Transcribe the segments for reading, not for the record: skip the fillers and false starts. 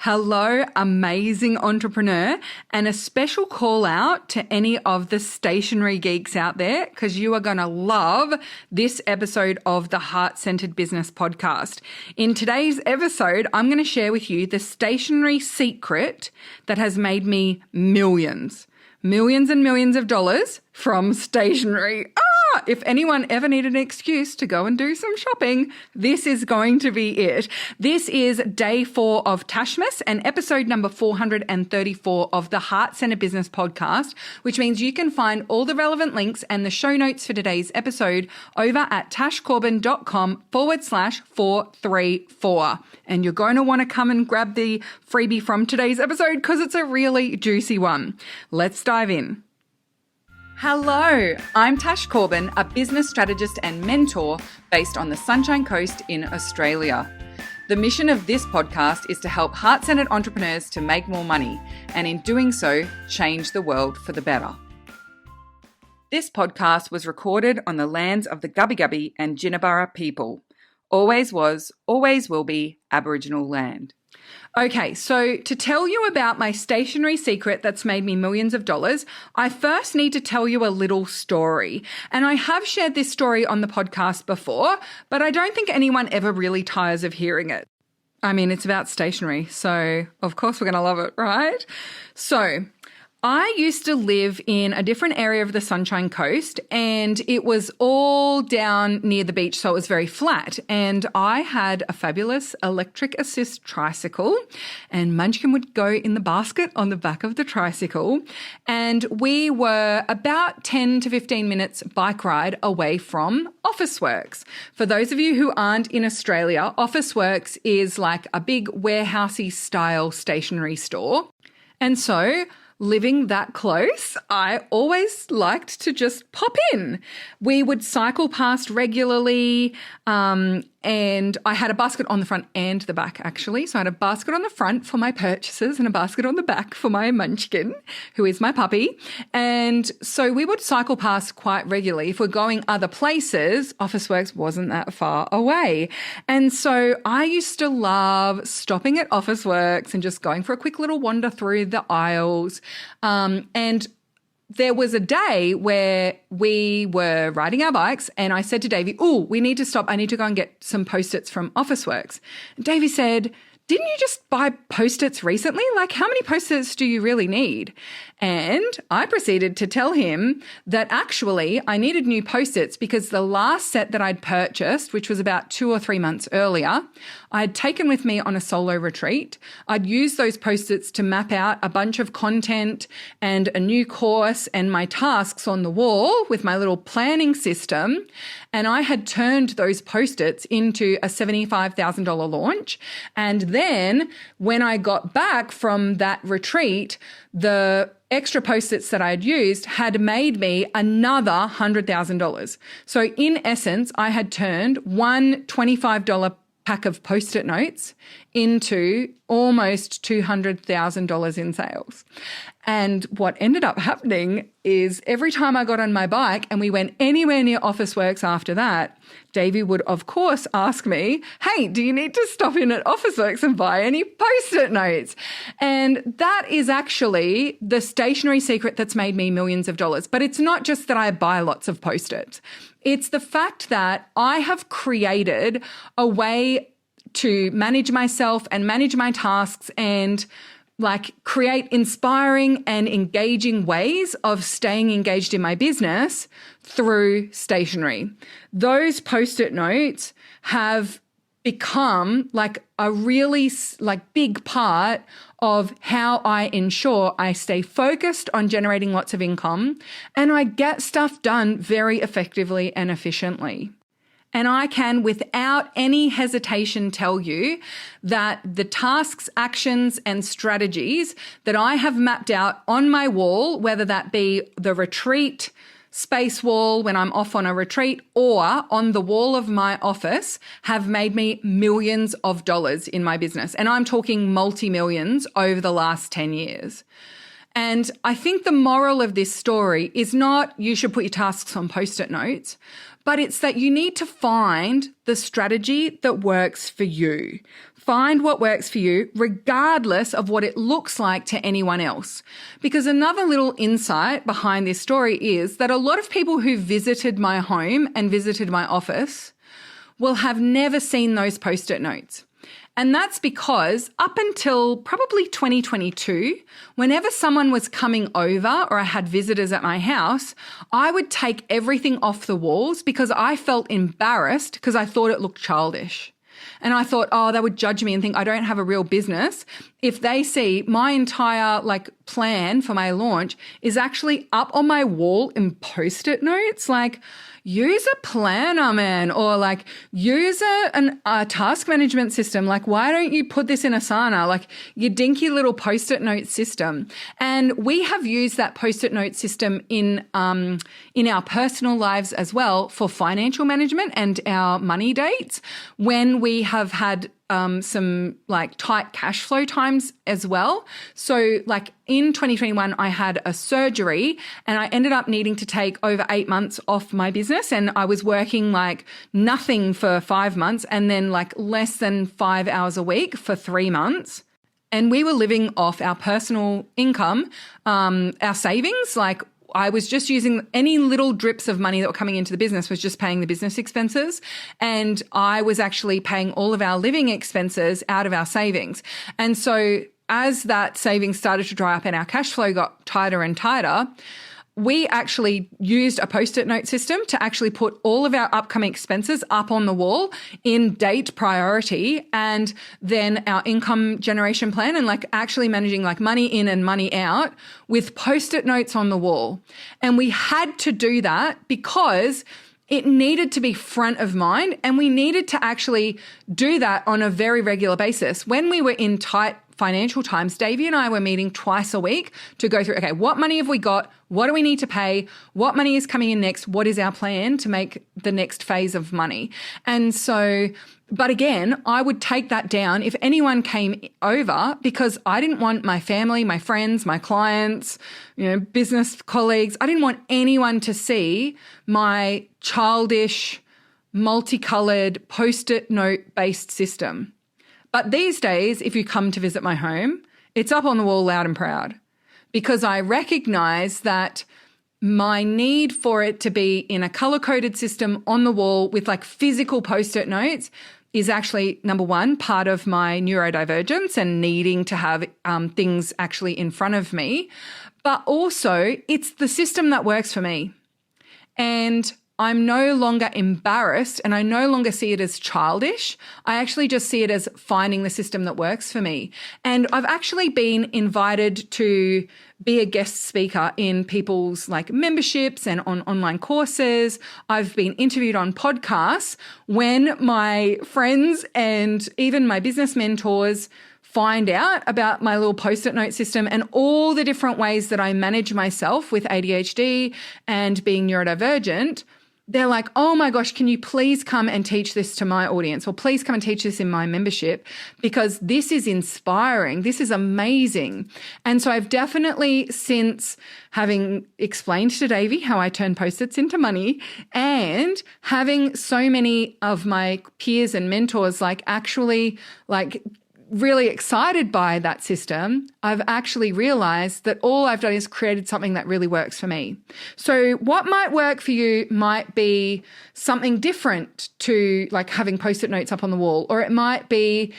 Hello, amazing entrepreneur, and a special call out to any of the stationery geeks out there because you are going to love this episode of the Heart-Centred Business Podcast. In today's episode, I'm going to share with you the stationery secret that has made me millions and millions of dollars from stationery. If anyone ever needed an excuse to go and do some shopping, this is going to be it. This is day 4 of Tashmas and episode number 434 of the Heart-Centr Business Podcast, which means you can find all the relevant links and the show notes for today's episode over at tashcorbin.com/434. And you're going to want to come and grab the freebie from today's episode because it's a really juicy one. Let's dive in. Hello, I'm Tash Corbin, a business strategist and mentor based on the Sunshine Coast in Australia. The mission of this podcast is to help heart-centered entrepreneurs to make more money and in doing so, change the world for the better. This podcast was recorded on the lands of the Gubbi Gubbi and Jinnaburra people. Always was, always will be Aboriginal land. Okay, so to tell you about my stationery secret that's made me millions of dollars, I first need to tell you a little story. And I have shared this story on the podcast before, but I don't think anyone ever really tires of hearing it. I mean, it's about stationery, so of course we're going to love it, right? So I used to live in a different area of the Sunshine Coast and it was all down near the beach, so it was very flat. And I had a fabulous electric assist tricycle and Munchkin would go in the basket on the back of the tricycle. And we were about 10 to 15 minutes bike ride away from Officeworks. For those of you who aren't in Australia, Officeworks is like a big warehousey style stationery store. And so living that close, I always liked to just pop in. We would cycle past regularly, and I had a basket on the front and the back, actually. So I had a basket on the front for my purchases and a basket on the back for my Munchkin, who is my puppy. And so we would cycle past quite regularly. If we're going other places, Officeworks wasn't that far away. And so I used to love stopping at Officeworks and just going for a quick little wander through the aisles. And there was a day where we were riding our bikes and I said to Davey, we need to stop. I need to go and get some Post-its from Officeworks. And Davey said, didn't you just buy Post-its recently? Like, how many Post-its do you really need? And I proceeded to tell him that actually I needed new Post-its because the last set that I'd purchased, which was about 2 or 3 months earlier, I'd taken with me on a solo retreat. I'd used those Post-its to map out a bunch of content and a new course and my tasks on the wall with my little planning system. And I had turned those Post-its into a $75,000 launch. And then when I got back from that retreat, the extra Post-its that I had used had made me another $100,000. So in essence, I had turned one $25 pack of Post-it notes into almost $200,000 in sales. And what ended up happening is every time I got on my bike and we went anywhere near Officeworks after that, Davey would, of course, ask me, hey, do you need to stop in at Officeworks and buy any Post-it notes? And that is actually the stationery secret that's made me millions of dollars. But it's not just that I buy lots of Post-its. It's the fact that I have created a way to manage myself and manage my tasks and create inspiring and engaging ways of staying engaged in my business through stationery. Those Post-it notes have become a really big part of how I ensure I stay focused on generating lots of income and I get stuff done very effectively and efficiently. And I can, without any hesitation, tell you that the tasks, actions, and strategies that I have mapped out on my wall, whether that be the retreat space wall when I'm off on a retreat or on the wall of my office, have made me millions of dollars in my business. And I'm talking multi-millions over the last 10 years. And I think the moral of this story is not you should put your tasks on Post-it notes, but it's that you need to find the strategy that works for you. Find what works for you, regardless of what it looks like to anyone else. Because another little insight behind this story is that a lot of people who visited my home and visited my office will have never seen those post-it notes. And that's because up until probably 2022, whenever someone was coming over or I had visitors at my house, I would take everything off the walls because I felt embarrassed because I thought it looked childish. And I thought, oh, they would judge me and think I don't have a real business if they see my entire plan for my launch is actually up on my wall in post-it notes. Use a planner, man, or use a task management system. Why don't you put this in Asana, your dinky little post-it note system? And we have used that post-it note system in our personal lives as well for financial management and our money dates when we have had some tight cash flow times as well. So in 2021, I had a surgery and I ended up needing to take over 8 months off my business. And I was working nothing for 5 months and then less than 5 hours a week for 3 months. And we were living off our personal income, our savings, I was just using any little drips of money that were coming into the business was just paying the business expenses. And I was actually paying all of our living expenses out of our savings. And so as that savings started to dry up and our cash flow got tighter and tighter, we actually used a post-it note system to actually put all of our upcoming expenses up on the wall in date priority and then our income generation plan and actually managing money in and money out with post-it notes on the wall. And we had to do that because it needed to be front of mind and we needed to actually do that on a very regular basis. When we were in tight financial times, Davey and I were meeting twice a week to go through, okay, what money have we got? What do we need to pay? What money is coming in next? What is our plan to make the next phase of money? And so, but again, I would take that down if anyone came over because I didn't want my family, my friends, my clients, business colleagues, I didn't want anyone to see my childish, multicolored post-it note-based system. But these days, if you come to visit my home, it's up on the wall loud and proud because I recognize that my need for it to be in a color-coded system on the wall with physical post-it notes is actually, number one, part of my neurodivergence and needing to have things actually in front of me. But also, it's the system that works for me. And I'm no longer embarrassed and I no longer see it as childish. I actually just see it as finding the system that works for me. And I've actually been invited to be a guest speaker in people's memberships and on online courses. I've been interviewed on podcasts when my friends and even my business mentors find out about my little post-it note system and all the different ways that I manage myself with ADHD and being neurodivergent. They're like, oh my gosh, can you please come and teach this to my audience or please come and teach this in my membership because this is inspiring. This is amazing. And so I've definitely, since having explained to Davey how I turn post-its into money and having so many of my peers and mentors actually really excited by that system, I've actually realized that all I've done is created something that really works for me. So what might work for you might be something different to having post-it notes up on the wall, or it might be,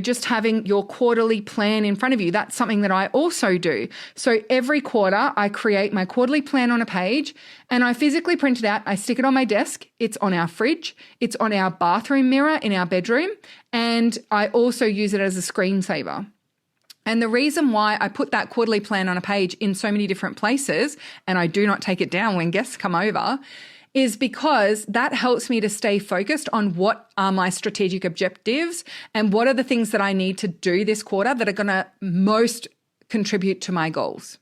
just having your quarterly plan in front of you. That's something that I also do. So every quarter I create my quarterly plan on a page and I physically print it out. I stick it on my desk. It's on our fridge. It's on our bathroom mirror in our bedroom. And I also use it as a screensaver. And the reason why I put that quarterly plan on a page in so many different places, and I do not take it down when guests come over, is because that helps me to stay focused on what are my strategic objectives and what are the things that I need to do this quarter that are going to most contribute to my goals.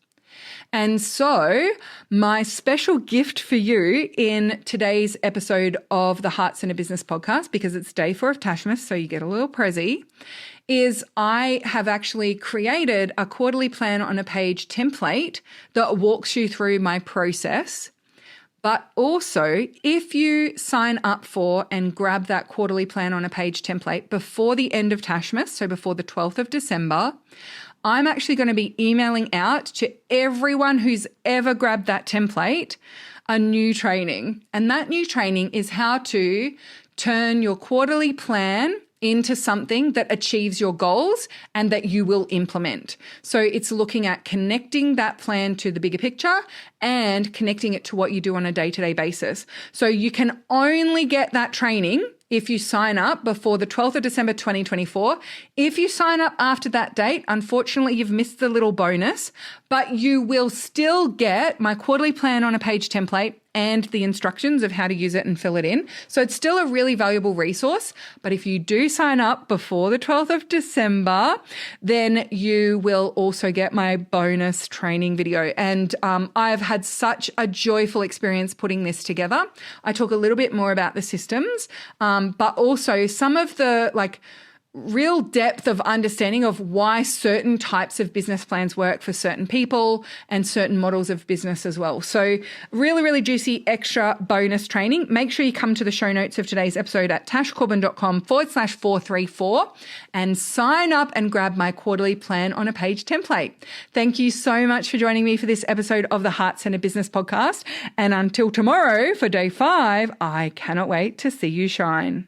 And so my special gift for you in today's episode of the Heart-Centr Business Podcast, because it's day 4 of Tashmas, so you get a little prezi, is I have actually created a quarterly plan on a page template that walks you through my process But also, if you sign up for and grab that quarterly plan on a page template before the end of Tashmas, so before the 12th of December, I'm actually going to be emailing out to everyone who's ever grabbed that template a new training. And that new training is how to turn your quarterly plan into something that achieves your goals and that you will implement. So it's looking at connecting that plan to the bigger picture and connecting it to what you do on a day-to-day basis. So you can only get that training if you sign up before the 12th of December 2024. If you sign up after that date, unfortunately, you've missed the little bonus, but you will still get my quarterly plan on a page template and the instructions of how to use it and fill it in. So it's still a really valuable resource. But if you do sign up before the 12th of December, then you will also get my bonus training video. And I've had such a joyful experience putting this together. I talk a little bit more about the systems, but also some of the real depth of understanding of why certain types of business plans work for certain people and certain models of business as well. So really, really juicy extra bonus training. Make sure you come to the show notes of today's episode at tashcorbin.com/434 and sign up and grab my quarterly plan on a page template. Thank you so much for joining me for this episode of the Heart-Centr Business Podcast. And until tomorrow for day 5, I cannot wait to see you shine.